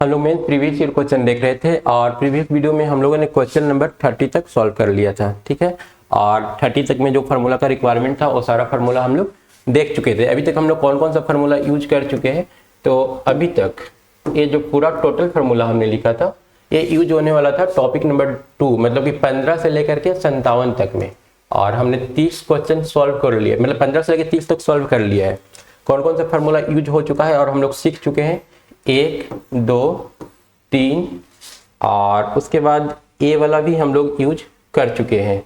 हम लोग में प्रीवियस ईयर क्वेश्चन देख रहे थे और प्रीवियस वीडियो में हम लोगों ने क्वेश्चन नंबर 30 तक सॉल्व कर लिया था, ठीक है। और 30 तक में जो फार्मूला का रिक्वायरमेंट था वो सारा फार्मूला हम लोग देख चुके थे। अभी तक हम लोग कौन कौन सा फार्मूला यूज कर चुके हैं, तो अभी तक ये जो पूरा टोटल फार्मूला हमने लिखा था ये यूज होने वाला था टॉपिक नंबर 2, मतलब कि 15 से लेकर के 57 तक में। और हमने 30 क्वेश्चन सॉल्व कर लिए, मतलब 15 से लेकर 30 तक सॉल्व कर लिया है। कौन कौन सा फार्मूला यूज हो चुका है और हम लोग सीख चुके हैं, 1, 2, 3 और उसके बाद ए वाला भी हम लोग यूज कर चुके हैं।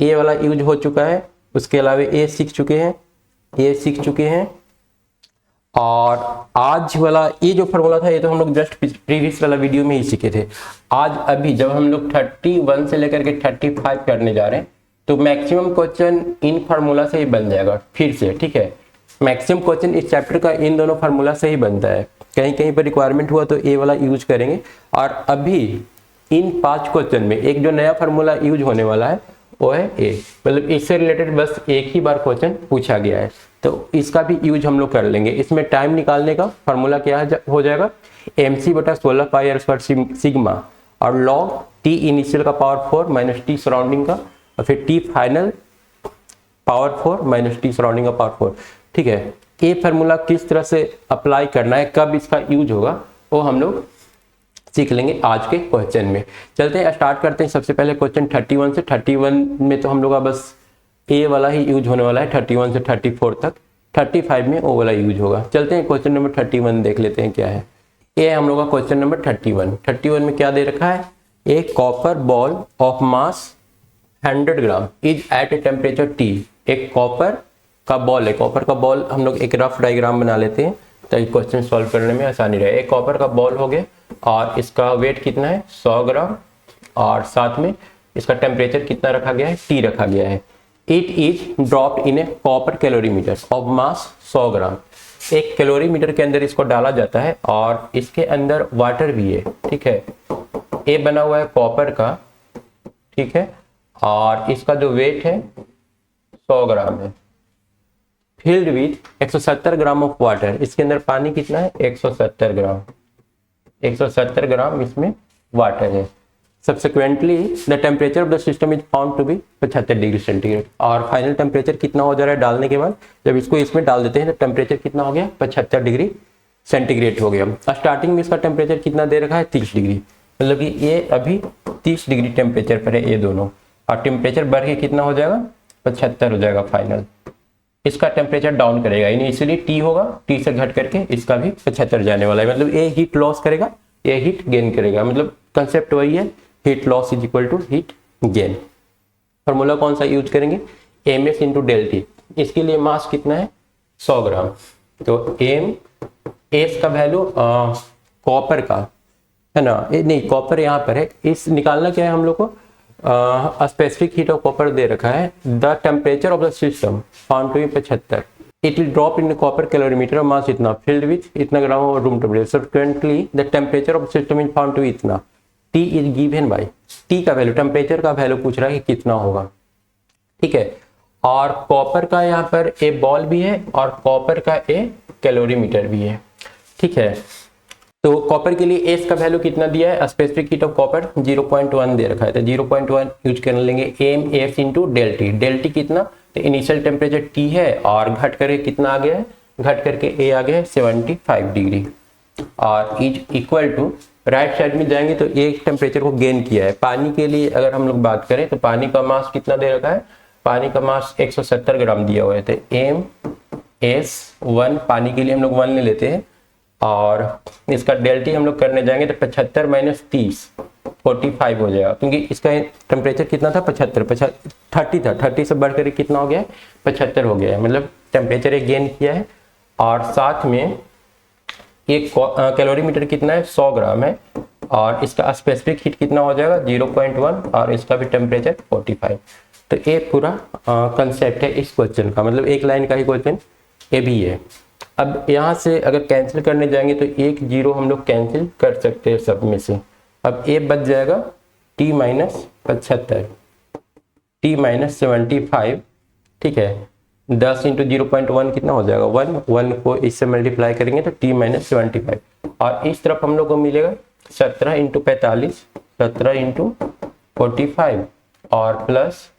ए वाला यूज हो चुका है, उसके अलावा ए सीख चुके हैं, ये सीख चुके हैं। और आज वाला ये जो फार्मूला था ये तो हम लोग जस्ट प्रीवियस वाला वीडियो में ही सीखे थे। आज अभी जब हम लोग 31 से लेकर के 35 करने जा रहे हैं तो मैक्सिमम क्वेश्चन इन फार्मूला से ही बन जाएगा फिर से, ठीक है। मैक्सिमम क्वेश्चन इस चैप्टर का इन दोनों फार्मूला से ही बनता है। कहीं कहीं पर रिक्वायरमेंट हुआ तो ए वाला यूज करेंगे। और अभी इन 5 क्वेश्चन में एक जो नया फार्मूला यूज होने वाला है वो है ए, मतलब इससे रिलेटेड बस एक ही बार क्वेश्चन पूछा गया है तो इसका भी यूज हम लोग कर लेंगे। इसमें टाइम निकालने का फार्मूला क्या हो जाएगा, mc/16 पाई r स्क्वायर सिग्मा और लॉग टी इनिशियल का पावर 4 माइनस टी सराउंडिंग का और फिर T final power 4 minus T surrounding का पावर 4, ठीक है। ये फार्मूला किस तरह से अप्लाई करना है, कब इसका यूज होगा, वो हम लोग सीख लेंगे आज के क्वेश्चन में। चलते हैं, स्टार्ट करते हैं। सबसे पहले क्वेश्चन 31 से 31 में तो हम लोग का बस ए वाला ही यूज होने वाला है 31 से 34 तक। 35 में ओ वाला यूज होगा। चलते हैं क्वेश्चन नंबर 31 देख लेते हैं क्या है। ये हम लोग का क्वेश्चन नंबर 31 में क्या दे रखा है, a copper ball of mass 100 gram is at a temperature T. एक कॉपर का बॉल है, कॉपर का बॉल हम लोग एक रफ डायग्राम बना लेते हैं ताकि क्वेश्चन सॉल्व करने में आसानी रहे। एक कॉपर का बॉल हो गया और इसका वेट कितना है 100 ग्राम और साथ में इसका टेम्परेचर कितना रखा गया है, टी रखा गया है। It is dropped in A copper calorimeter of mass 100 ग्राम। एक कैलोरीमीटर के अंदर इसको डाला जाता है और इसके अंदर वाटर भी है, ठीक है। ए बना हुआ है कॉपर का, ठीक है, और इसका जो वेट है 100 ग्राम है। Filled with 170 gram of water, इसके अंदर पानी कितना है 170 ग्राम, 170 ग्राम इसमें वाटर है। Subsequently the temperature of the system is found to be 75 degree centigrade. और फाइनल टेम्परेचर कितना हो जा रहा है डालने के बाद, जब इसको इसमें डाल देते हैं तो टेम्परेचर कितना हो गया 75 डिग्री सेंटीग्रेड हो गया। स्टार्टिंग में इसका टेम्परेचर कितना दे रखा है 30 डिग्री, मतलब कि ये अभी 30 डिग्री टेम्परेचर पर है ये दोनों, और टेम्परेचर बढ़ के कितना हो जाएगा 75 हो जाएगा फाइनल। इसका टेम्परेचर डाउन करेगा, इनिशियली टी होगा, टी से घट करके इसका भी 75 जाने वाला है, मतलब ये हीट लॉस करेगा, ये हीट गेन करेगा, मतलब कंसेप्ट वही है, heat loss is equal to heat gain. Formula कौन सा यूज करेंगे, ms इंटू डेल टी। इसके लिए मास कितना है 100 ग्राम, तो एम एस का वैल्यू कॉपर का है ना, नहीं कॉपर यहाँ पर है, इस निकालना क्या है हम लोग को, स्पेसिफिक हीट ऑफ कॉपर दे रखा है। The temperature of the system found to be 75, it will drop in copper calorimeter of mass इतना, फिल्ड विथ इतना ग्राम और room temperature. Subsequently the temperature of system is found to इतना, T is given by, T का value, temperature का value पूछ रहा है कि कितना होगा, ठीक है। और कॉपर का यहाँ पर ए बॉल भी है और कॉपर का ए कैलोरीमीटर भी है, ठीक है। तो कॉपर के लिए एस का वैल्यू कितना दिया है, स्पेसिफिक हीट ऑफ कॉपर 0.1 दे रखा है, तो 0.1 यूज कर लेंगे। M S into del T कितना, तो इनिशियल टेम्परेचर टी है और घट करके कितना आ गया है, घट करके ए आ गया है 75 डिग्री, और is equal to right side में जाएंगे तो एक टेम्परेचर को गेन किया है। पानी के लिए अगर हम लोग बात करें तो पानी का मास कितना दे रखा है, पानी का मास 170 ग्राम दिया हुआ है, तो एम एस 1 पानी के लिए हम लोग 1 ले लेते हैं और इसका डेल टी हम लोग करने जाएंगे तो 75 माइनस 30 45 हो जाएगा, क्योंकि इसका टेम्परेचर कितना था 30 था, 30 से बढ़कर कितना हो गया है 75 हो गया है, मतलब टेम्परेचर एक गेन किया है। और साथ में एक कैलोरीमीटर कितना है 100 ग्राम है और इसका स्पेसिफिक हीट कितना हो जाएगा 0.1 और इसका भी टेम्परेचर 45। तो ये पूरा कंसेप्ट है इस क्वेश्चन का, मतलब एक लाइन का ही क्वेश्चन ये भी है। अब यहाँ से अगर कैंसिल करने जाएंगे तो एक जीरो हम लोग कैंसिल कर सकते हैं सब में से। अब ए बच जाएगा टी माइनस 75, टी माइनस 75, ठीक है। 10 इंटू 0.1 कितना हो जाएगा 1, 1 को इससे मल्टीप्लाई करेंगे तो t माइनस 75, और इस तरफ हम लोग को मिलेगा 17 इंटू 45, 17 इंटू 45 और प्लस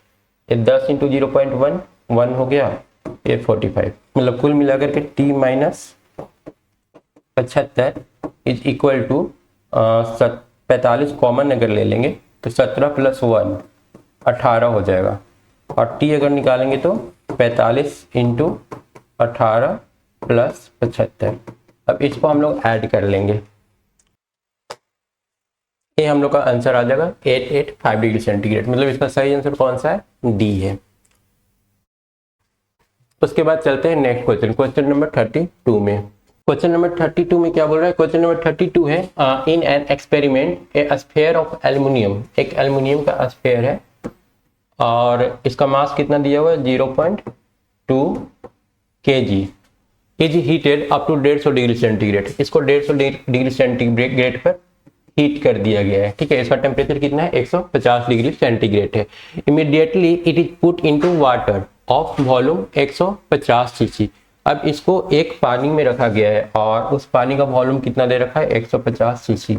10 इंटू 0.1, 1 हो गया ये 45, मतलब कुल मिलाकर के t minus 75 is equal to 45 common अगर ले लेंगे तो 17 प्लस 1 18 हो जाएगा, और t अगर निकालेंगे तो 45 इंटू 18 प्लस 75। अब इसको हम लोग ऐड कर लेंगे, ये हम लोग का आंसर आ जाएगा 885 डिग्री सेंटीग्रेड, मतलब इसका सही आंसर कौन सा है, डी है। उसके बाद चलते हैं नेक्स्ट क्वेश्चन, क्वेश्चन नंबर 32 में। क्वेश्चन नंबर 32 में क्या बोल रहा है, क्वेश्चन नंबर 32 है in an experiment A sphere of aluminium, एक एल्युमिनियम का स्फीयर है और इसका मास कितना दिया हुआ है 0.2 kg, is heated up to 150 degree centigrade, इसको 150 डिग्री सेंटीग्रेड पर हीट कर दिया गया है, ठीक है। इसका टेम्परेचर कितना है 150 डिग्री सेंटीग्रेड है। Immediately it is put into water of volume 150 CC. अब इसको एक पानी में रखा गया है और उस पानी का वॉल्यूम कितना दे रखा है 150 सीसी।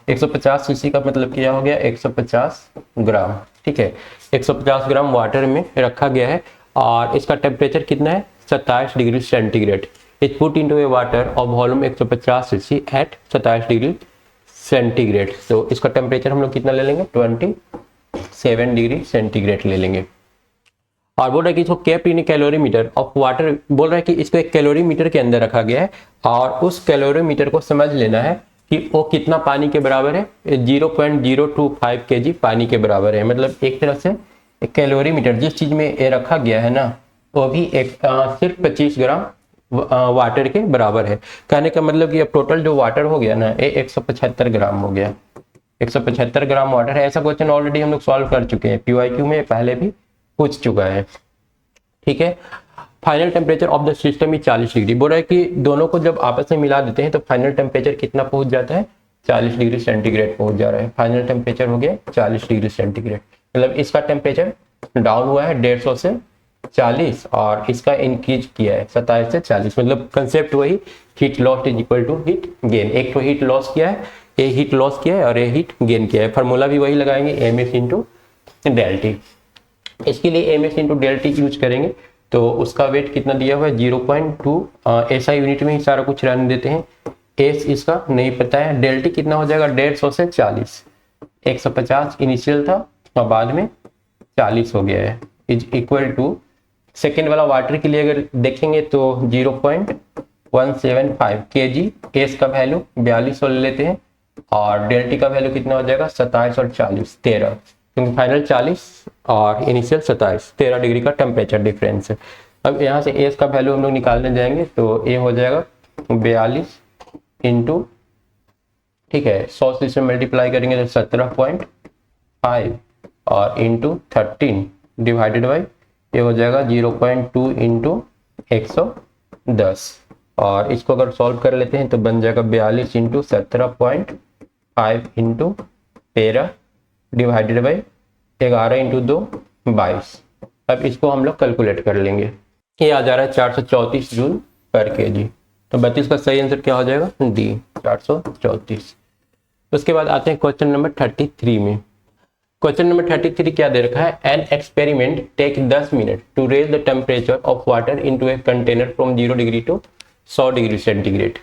150 सीसी का मतलब क्या हो गया 150 ग्राम, ठीक है। 150 ग्राम वाटर में रखा गया है और इसका टेम्परेचर कितना है 27 degree centigrade. It put into a water of volume 150 CC at 27 degree centigrade. तो इसका टेम्परेचर हम लोग कितना ले लेंगे 27 डिग्री सेंटीग्रेड ले लेंगे। और बोल रहा है कि इसको kept in calorimeter of water, बोल रहा है कि इसको एक कैलोरीमीटर के अंदर रखा गया है और उस कैलोरीमीटर को समझ लेना है कि वो कितना पानी के बराबर है, 0.025 kg पानी के बराबर है। मतलब एक तरह से एक कैलोरीमीटर जिस चीज में ये रखा गया है ना वो भी एक सिर्फ 25 ग्राम वाटर के बराबर है। कहने का मतलब कि अब टोटल जो वाटर हो गया ना ये 175 ग्राम हो गया, 175 ग्राम वाटर है। ऐसा क्वेश्चन ऑलरेडी हम लोग सॉल्व कर चुके हैं, PYQ में पहले भी पूछ चुका है, ठीक है। Final temperature of the system is 40 degree. बोल रहा है कि दोनों को जब आपस में मिला देते हैं तो फाइनल टेम्परेचर कितना पहुंच जाता है 40 डिग्री सेंटीग्रेड पहुंच जा रहा है। फाइनल टेम्परेचर हो गया 40 डिग्री सेंटीग्रेड, मतलब इसका टेम्परेचर डाउन हुआ है 150 से 40 और इसका इंक्रीज किया है 27 से 40। मतलब कंसेप्ट वही, heat loss is equal to heat gain. एक तो हीट लॉस किया है, ये हीट लॉस किया है और ये हीट गेन किया है। फार्मूला भी वही लगाएंगे MS इंटू डेल टी। इसके लिए MS into del T use करेंगे तो उसका वेट कितना दिया हुआ है 0.2 SI यूनिट में ही सारा कुछ रहने देते हैं। S इसका नहीं पता है, डेल टी कितना हो जाएगा 150 से 40, 150 इनिशियल था और बाद में 40 हो गया है, इज इक्वल टू सेकेंड वाला वाटर के लिए अगर देखेंगे तो 0.175 kg। S का वैल्यू 42 ले लेते हैं और डेल टी का वैल्यू कितना हो जाएगा 27 और 40 13, क्योंकि फाइनल 40 और इनिशियल 27, 13 डिग्री का टेम्परेचर डिफरेंस है। अब यहाँ से एस का वैल्यू हम लोग निकालने जाएंगे तो ये हो जाएगा 42 इंटू, ठीक है, 100 से इसमें मल्टीप्लाई करेंगे तो 17.5 और इंटू 13 डिवाइडेड बाई ये हो जाएगा 0.2 इंटू 110 और इसको अगर सॉल्व कर लेते हैं तो बन जाएगा 42 into 17.5 into 13 divided by 11 into 2 22। अब इसको हम लोग कैलकुलेट कर लेंगे, ये आ जा रहा है 434 जूल पर केजी। तो 32 का सही आंसर क्या हो जाएगा डी 434। उसके बाद आते हैं क्वेश्चन नंबर 33 में। क्वेश्चन नंबर 33 क्या दे रखा है, an experiment take 10 minute to raise the temperature of water into a container from 0 degree to 100 degree centigrade.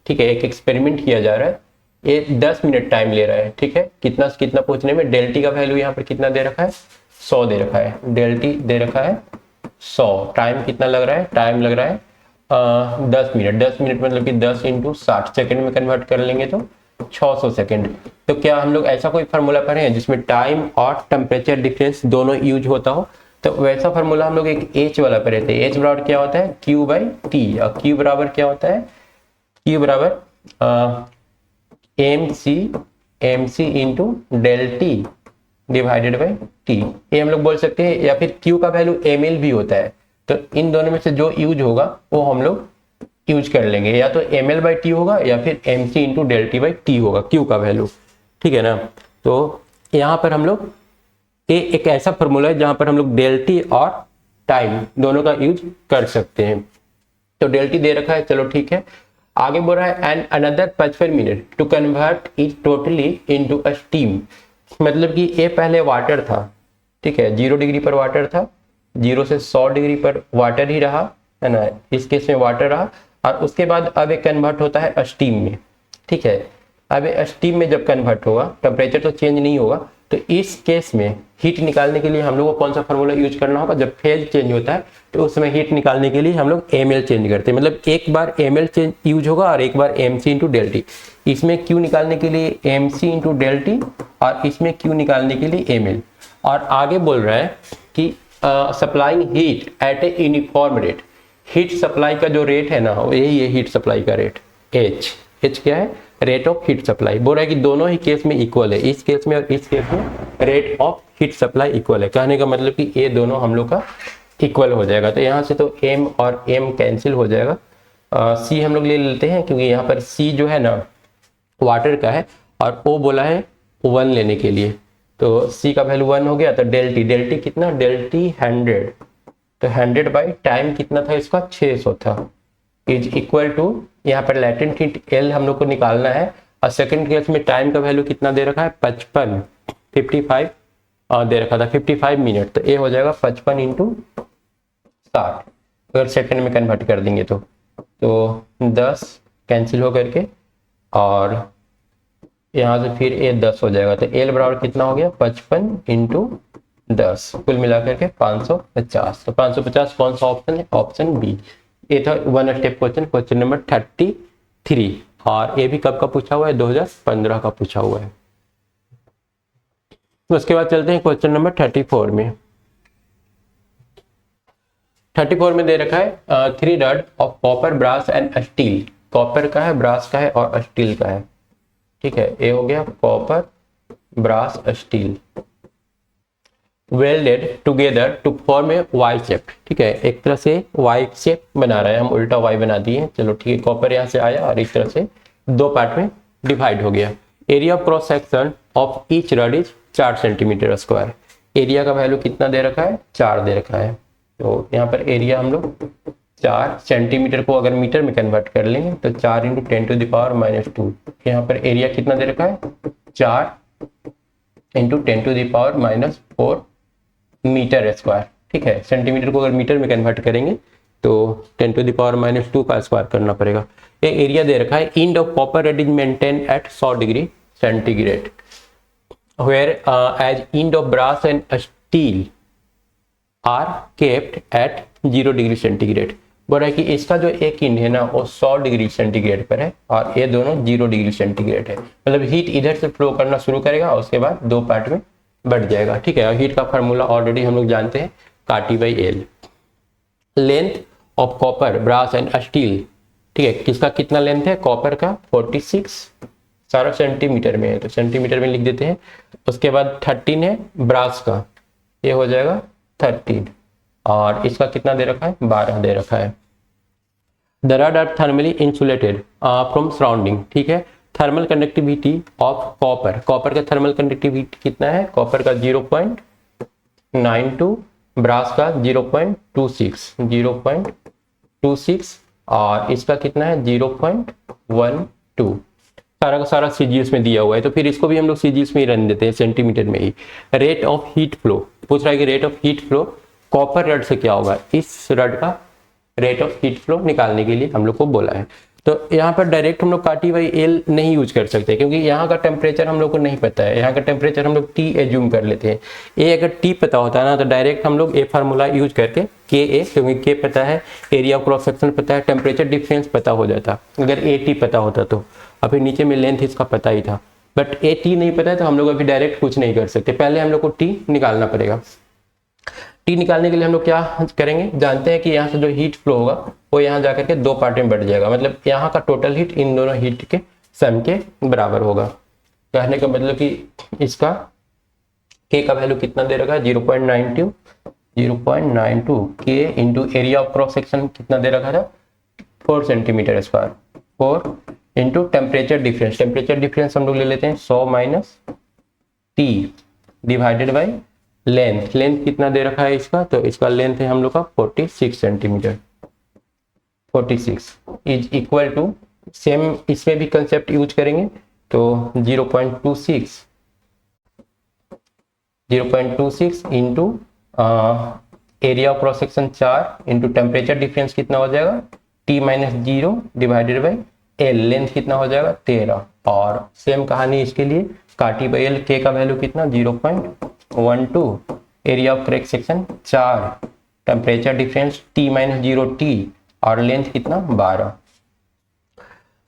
ठीक है, एक एक्सपेरिमेंट किया जा रहा है, ये 10 मिनट टाइम ले रहा है। ठीक है, कितना कितना पूछने में, डेल टी का वैल्यू यहाँ पर कितना दे रखा है 100 दे रखा है, डेल टी दे रखा है 100। टाइम कितना लग रहा है, टाइम लग रहा है 10 मिनट। 10 मिनट मतलब कि 10 इंटू 60 सेकेंड में कन्वर्ट कर लेंगे तो 600 सेकेंड। तो क्या हम लोग ऐसा कोई फार्मूला पढ़े हैं जिसमें टाइम और टेम्परेचर डिफरेंस दोनों यूज होता हो? तो वैसा फार्मूला हम लोग एक एच वाला पढ़े थे। एच बराबर क्या होता है Q बाई टी, और Q बराबर क्या होता है, Q बराबर MC into del T divided by T. ये हम लोग बोल सकते हैं, या फिर Q का वैल्यू ml भी होता है। तो इन दोनों में से जो यूज होगा वो हम लोग यूज कर लेंगे, या तो ml बाई टी होगा या फिर mc into del T by T होगा Q का वैल्यू। ठीक है ना, तो यहाँ पर हम लोग ये एक ऐसा फॉर्मूला है जहाँ पर हम लोग डेल टी और टाइम दोनों का यूज कर सकते हैं। तो डेल टी दे रखा है, चलो ठीक है। आगे बोल रहा है and another 55 minute to convert it totally into a steam. मतलब कि ये पहले वाटर था, ठीक है, 0 डिग्री पर वाटर था, 0 से 100 डिग्री पर वाटर ही रहा, है ना, इस केस में वाटर रहा, और उसके बाद अब एक कन्वर्ट होता है स्टीम में, ठीक है। अब स्टीम में जब कन्वर्ट होगा टेम्परेचर तो चेंज नहीं होगा, तो इस केस में हीट निकालने के लिए हम लोग को कौन सा फार्मूला यूज करना होगा, जब फेज चेंज होता है तो उसमें हीट निकालने के लिए हम लोग ml चेंज करते हैं, मतलब एक बार ml चेंज यूज होगा और एक बार mc इंटू डेल टी। इसमें Q निकालने के लिए mc इंटू डेल टी और इसमें Q निकालने के लिए ml। और आगे बोल रहा है कि supplying heat at a uniform rate, heat supply का जो रेट है ना यही है हीट सप्लाई का रेट, H क्या है, रेट ऑफ हीट सप्लाई। बोल रहा है कि दोनों ही केस में इक्वल है, इस केस में और इस केस में rate of heat supply equal है। कहने का मतलब कि ये दोनों हम लोग का इक्वल हो जाएगा। तो यहाँ से तो m और m कैंसिल हो जाएगा, c हम लोग ले लेते हैं क्योंकि यहाँ पर c जो है ना वाटर का है और o बोला है 1 लेने के लिए, तो c का वैल्यू 1 हो गया। तो डेल टी कितना, डेल टी 100, तो 100 बाई टाइम कितना था इसका 600 था, इज इक्वल टू, यहाँ पर लैटेंट हीट L हम लोग को निकालना है और सेकंड केस में टाइम का वैल्यू कितना दे रखा है 55 दे रखा था 55 मिनट, तो ये हो जाएगा 55 इंटू 60, अगर सेकंड में कन्वर्ट कर देंगे तो 10 कैंसिल हो करके और यहाँ से फिर ये 10 हो जाएगा, तो L बराबर कितना हो गया 55 इंटू 10, कुल मिलाकर के 550। तो 550 कौन सा ऑप्शन है, ऑप्शन बी। ये था one step question, question number 33, और ये भी कब का पूछा हुआ है, 2015 का पूछा हुआ है। उसके बाद चलते हैं क्वेश्चन नंबर 34 में। 34 में दे रखा है 3 rod of copper, brass and steel, copper का है, ब्रास का है और स्टील का है, ठीक है। ये हो गया copper, brass, steel, welded together to form a Y shape, ठीक है, एक तरह से वाई शेप बना रहा है, हम उल्टा वाई बना दिए, चलो ठीक है। कॉपर यहाँ से आया और इस तरह से 2 पार्ट में डिवाइड हो गया। Area of cross section of each rod is 4 centimetre square. Area का वैल्यू कितना दे रखा है, 4 दे रखा है, तो यहाँ पर एरिया हम लोग 4 सेंटीमीटर को अगर मीटर में कन्वर्ट कर लेंगे तो 4 इंटू 10 टू द पावर -2, यहाँ पर एरिया कितना दे रखा है 4 into 10 to the power -4 metre square, ठीक है। सेंटीमीटर को अगर मीटर में कन्वर्ट करेंगे तो 10 टू द पावर -2 का स्क्वायर करना पड़ेगा। ये एरिया दे रखा है। End of copper rod is maintain at 100 degree centigrade, whereas end of brass and steel are kept at 0 degree centigrade. बोल रहा है कि इसका जो एक इंड है ना वो 100 डिग्री सेंटीग्रेड पर है और ये दोनों 0 डिग्री सेंटीग्रेड है, मतलब हीट इधर से फ्लो करना शुरू करेगा और उसके बाद 2 पार्ट में बढ़ जाएगा, ठीक है। और हीट का फार्मूला ऑलरेडी हम लोग जानते हैं, काटी by L. Length of copper, brass and steel, ठीक है, किसका कितना लेंथ है, कॉपर का 46, सारा सेंटीमीटर में है तो सेंटीमीटर में लिख देते हैं। उसके बाद 13 है ब्रास का, ये हो जाएगा 13, और इसका कितना दे रखा है 12 दे रखा है। The rod are thermally insulated from surrounding, ठीक है। Thermal conductivity of copper, copper का थर्मल कंडक्टिविटी कितना है, कॉपर का 0.92, ब्रास का 0.26 और इसका कितना है 0.12। सारा का सारा सीजीएस में दिया हुआ है, तो फिर इसको भी हम लोग सीजीएस में ही रन देते हैं, सेंटीमीटर में ही। रेट ऑफ हीट फ्लो पूछ रहा है कि rate of heat flow copper rod से क्या होगा, इस रड का रेट ऑफ हीट फ्लो निकालने के लिए हम लोग को बोला है। तो यहाँ पर डायरेक्ट हम लोग काटी बाई एल नहीं यूज कर सकते क्योंकि यहाँ का टेम्परेचर हम लोग को नहीं पता है, यहाँ का टेम्परेचर हम लोग टी एज्यूम कर लेते हैं। ए अगर टी पता होता है ना तो डायरेक्ट हम लोग ए फार्मूला यूज करके के ए, क्योंकि के पता है, एरिया ऑफ क्रॉस सेक्शन पता है, टेम्परेचर डिफरेंस पता हो जाता अगर ए टी पता होता तो। अभी नीचे में लेंथ इसका पता ही था, बट ए टी नहीं पता है तो हम लोग अभी डायरेक्ट कुछ नहीं कर सकते, पहले हम लोग को टी निकालना पड़ेगा। टी निकालने के लिए हम लोग क्या करेंगे, जानते हैं कि यहाँ से जो हीट फ्लो होगा वो यहाँ जाकर के 2 पार्ट में बढ़ जाएगा, मतलब यहाँ का टोटल हीट इन दोनों हीट के सम के बराबर होगा। कहने का मतलब कि इसका के का वैल्यू कितना दे रखा है 0.92 के into area of cross section कितना दे रखा था 4 centimetre square, 4 into temperature difference, temperature difference हम लोग ले लेते हैं 100 - T डिवाइडेड बाई लेंथ कितना दे रखा है इसका, तो इसका लेंथ है हम लोग का 46 centimetre. 46 is equal to, same इसमें भी कंसेप्ट यूज करेंगे, तो 0.26 into area of cross section 4 into temperature difference कितना हो जाएगा T-0 divided by L, length कितना हो जाएगा 13। और सेम कहानी इसके लिए, काटी बाई एल, के का वैल्यू कितना 0.12, area of cross section 4, temperature difference T-0 T, और लेंथ कितना 12।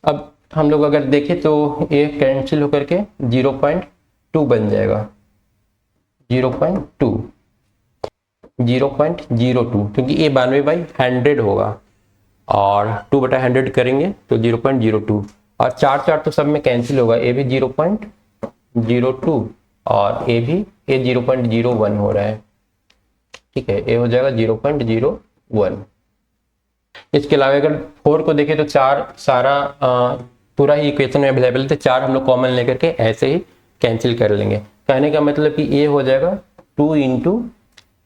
अब हम लोग अगर देखें तो ये कैंसिल होकर के 0.2 बन जाएगा, 0.2, क्योंकि ये 92/100 होगा और 2/100 करेंगे तो 0.02, और 4 तो सब में कैंसिल होगा, ये भी 0.02 और ये 0.01 हो रहा है, ठीक है, ये हो जाएगा 0.01। इसके अलावा अगर 4 को देखें तो 4 सारा पूरा ही इक्वेशन में अवेलेबल थे, 4 हम लोग कॉमन लेकर के ऐसे ही कैंसिल कर लेंगे। कहने का मतलब कि ये हो जाएगा 2 into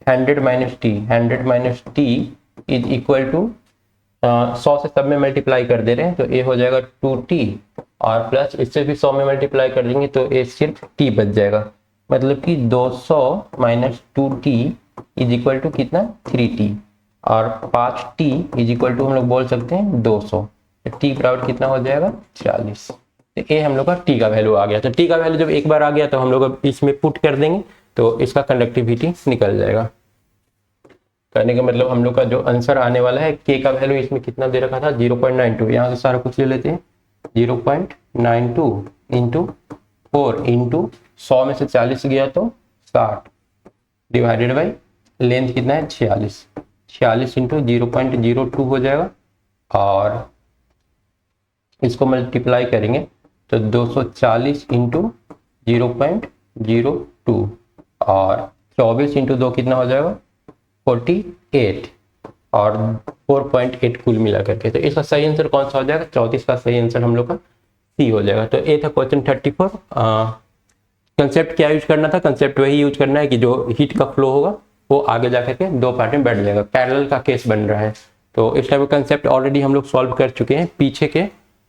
100 minus T is equal to 100 से सब में मल्टीप्लाई कर दे रहे हैं, तो ये हो जाएगा 2t, और प्लस इससे भी 100 में मल्टीप्लाई कर देंगे तो ये सिर्फ t बच जाएगा, मतलब कि 200 minus 2t is equal to कितना 3t, और 5t इज इक्वल टू हम लोग बोल सकते हैं 200, तो t बराबर कितना हो जाएगा 40। तो ये हम लोग का t का वैल्यू आ गया। तो t का वैल्यू जब एक बार आ गया तो हम लोग इसमें पुट कर देंगे तो इसका कंडक्टिविटी निकल जाएगा। कहने का मतलब हम लोग का जो आंसर आने वाला है, k का वैल्यू इसमें कितना दे रखा था 0.92, यहाँ से सारा कुछ ले लेते हैं, 0.92 इंटू 4 इंटू 100 में से 40 गया तो 60 डिवाइडेड बाई लेंथ कितना है 46 इंटू 0.02 हो जाएगा, और इसको मल्टीप्लाई करेंगे तो 240 इंटू 0.02 और 24 इंटू 2 कितना हो जाएगा 48 और 4.8 कुल मिला करके। तो इसका सही आंसर कौन सा हो जाएगा 34 का सही आंसर हम लोग का सी हो जाएगा। तो ये था क्वेश्चन 34। कंसेप्ट क्या यूज करना था, कंसेप्ट वही यूज करना है कि जो हीट का फ्लो होगा वो आगे जाकर के 2 पार्ट में बैठ जाएगा, पैरेलल का केस बन रहा है। तो इस टाइप का कंसेप्ट ऑलरेडी हम लोग सॉल्व कर चुके हैं पीछे के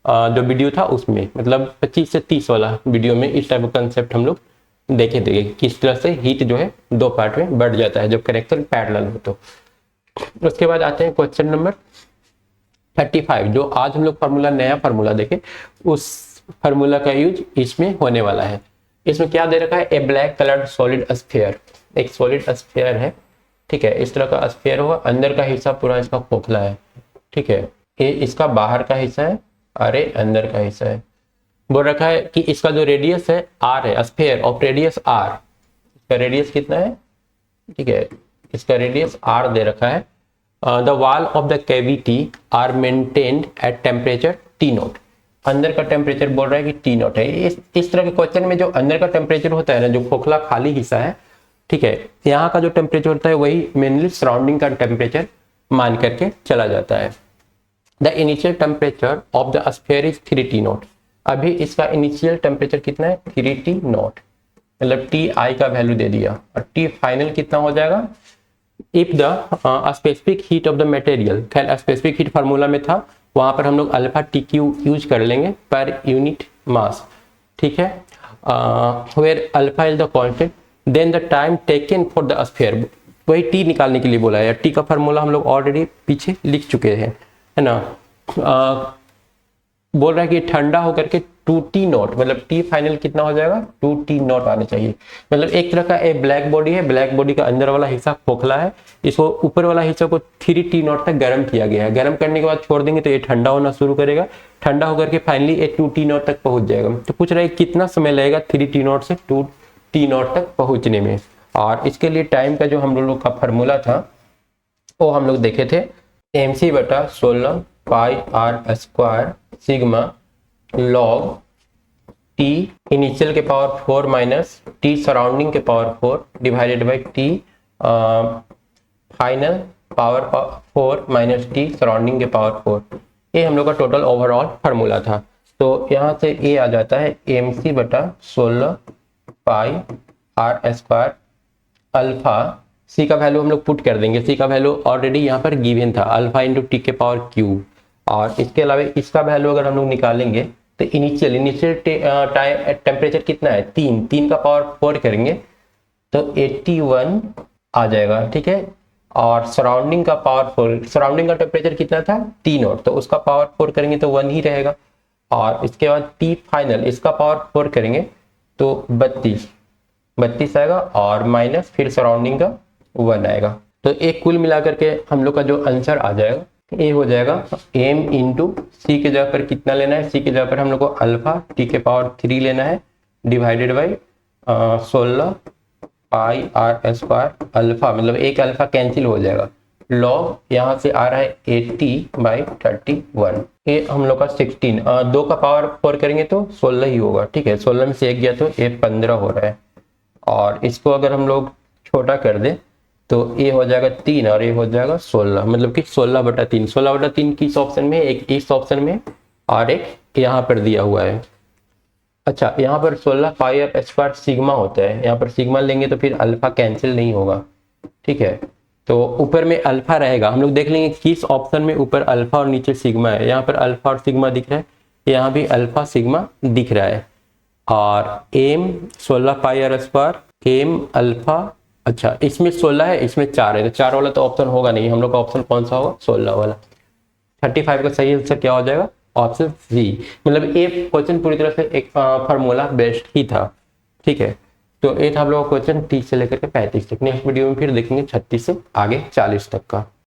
जो वीडियो था उसमें, मतलब 25 से 30 वाला वीडियो में इस टाइप का कंसेप्ट हम लोग देखे थे किस तरह से हीट जो है 2 पार्ट में बढ़ जाता है जब कनेक्शन पैरेलल हो। तो उसके बाद आते हैं क्वेश्चन नंबर 35, जो आज हम लोग फार्मूला नया फार्मूला देखे, उस फार्मूला का यूज इसमें होने वाला है। इसमें क्या दे रखा है, ए ब्लैक कलर्ड सॉलिड स्फीयर, एक सॉलिड स्फीयर है, ठीक है, इस तरह का स्फीयर होगा, अंदर का हिस्सा पूरा इसका खोखला है, ठीक है, ये इसका बाहर का हिस्सा है, अरे अंदर का हिस्सा है। बोल रखा है कि इसका जो रेडियस है r है, स्फीयर ऑफ रेडियस r, इसका रेडियस कितना है, ठीक है, इसका रेडियस r दे रखा है। The wall of the cavity are maintained at temperature T0, अंदर का टेम्परेचर बोल रहा है कि T0 है। इस तरह के क्वेश्चन में जो अंदर का टेम्परेचर होता है ना, जो खोखला खाली हिस्सा है, ठीक है, यहाँ का जो टेम्परेचर होता है वही मेनली सराउंडिंग का टेम्परेचर मान करके चला जाता है। The initial temperature of the sphere is 3T0, अभी इसका इनिशियल टेम्परेचर कितना है 3T0, मतलब Ti का वैल्यू दे दिया, और T फाइनल कितना हो जाएगा if the specific heat of the material, खैर स्पेसिफिक हीट फार्मूला में था, वहां पर हम लोग अल्फा TQ यूज कर लेंगे पर यूनिट मास, ठीक है, where alpha is the constant, then the time taken for the sphere, वही T निकालने के लिए बोला है। T का फार्मूला हम लोग ऑलरेडी पीछे लिख चुके हैं, है ना। बोल रहा है कि ठंडा होकर के 2T0, मतलब T फाइनल कितना हो जाएगा 2T0 आने चाहिए, मतलब एक तरह का एक ब्लैक बॉडी है, ब्लैक बॉडी का अंदर वाला हिस्सा खोखला है, इसको ऊपर वाला हिस्सा को 3T0 तक गर्म किया गया है, गर्म करने के बाद छोड़ देंगे तो ये ठंडा होना शुरू करेगा, ठंडा होकर के फाइनली ये 2T0 तक पहुंच जाएगा। तो पूछ रहा है कितना समय लगेगा 3T0 से 2T0 तक पहुंचने में, और इसके लिए टाइम का जो हम लोग का फार्मूला था वो हम लोग देखे थे mc/16 पाई r square sigma log t initial के पावर 4 माइनस t सराउंडिंग के power 4 divided by t final power 4 minus t surrounding के पावर 4, ये हम लोग का टोटल ओवरऑल फार्मूला था। तो यहाँ से ये आ जाता है mc/16 पाई r स्क्वायर अल्फा, सी का वैल्यू हम लोग पुट कर देंगे। सी का वैल्यू ऑलरेडी यहाँ पर गिवन था, अल्फा इंटू टी के पावर क्यूब। और इसके अलावा इसका वैल्यू अगर हम लोग निकालेंगे तो इनिशियल टेम्परेचर कितना है, 3 का पावर 4 करेंगे तो 81 आ जाएगा, ठीक है। और सराउंडिंग का पावर 4, सराउंडिंग का टेम्परेचर कितना था 3, और तो उसका पावर 4 करेंगे तो 1 ही रहेगा। और इसके बाद टी फाइनल, इसका पावर 4 करेंगे तो 32 आएगा, और माइनस फिर सराउंडिंग का 1 आएगा। तो एक कुल मिलाकर के हम लोग का जो आंसर आ जाएगा ये हो जाएगा m इंटू सी के जगह पर कितना लेना है, सी के जगह पर हम लोग को अल्फा टी के पावर 3 लेना है, divided by 16 pi r square alpha, मतलब एक अल्फा कैंसिल हो जाएगा। लॉग यहाँ से आ रहा है 80/31, ये हम लोग का 16, 2 का पावर 4 करेंगे तो 16 ही होगा, ठीक है। 16 में से 1 गया तो ये 15 हो रहा है। और इसको अगर हम लोग छोटा कर दे तो ये हो जाएगा 3 और ये हो जाएगा 16, मतलब कि 16/3। 16/3 किस ऑप्शन में, एक इस ऑप्शन में और एक यहाँ पर दिया हुआ है। अच्छा, यहाँ पर 16 पाई आर स्क्वायर सिग्मा होता है, यहाँ पर सिग्मा लेंगे तो फिर अल्फा कैंसिल नहीं होगा, ठीक है। तो ऊपर में अल्फा रहेगा, हम लोग देख लेंगे किस ऑप्शन में ऊपर अल्फा और नीचे सिग्मा है। यहाँ पर अल्फा और सिग्मा दिख रहा है, यहाँ भी अल्फा सिग्मा दिख रहा है। और M 16 pi r square M alpha, अच्छा इसमें 16 है, इसमें 4 है, तो 4 वाला तो ऑप्शन होगा नहीं, हम लोग का ऑप्शन कौन सा होगा 16 वाला। 35 का सही आंसर क्या हो जाएगा, ऑप्शन सी। मतलब ये क्वेश्चन पूरी तरह से एक फार्मूला बेस्ड ही था, ठीक है। तो ये था हम लोग का क्वेश्चन 30 से लेकर के 35 तक। नेक्स्ट वीडियो में फिर देखेंगे 36 से आगे 40 तक का।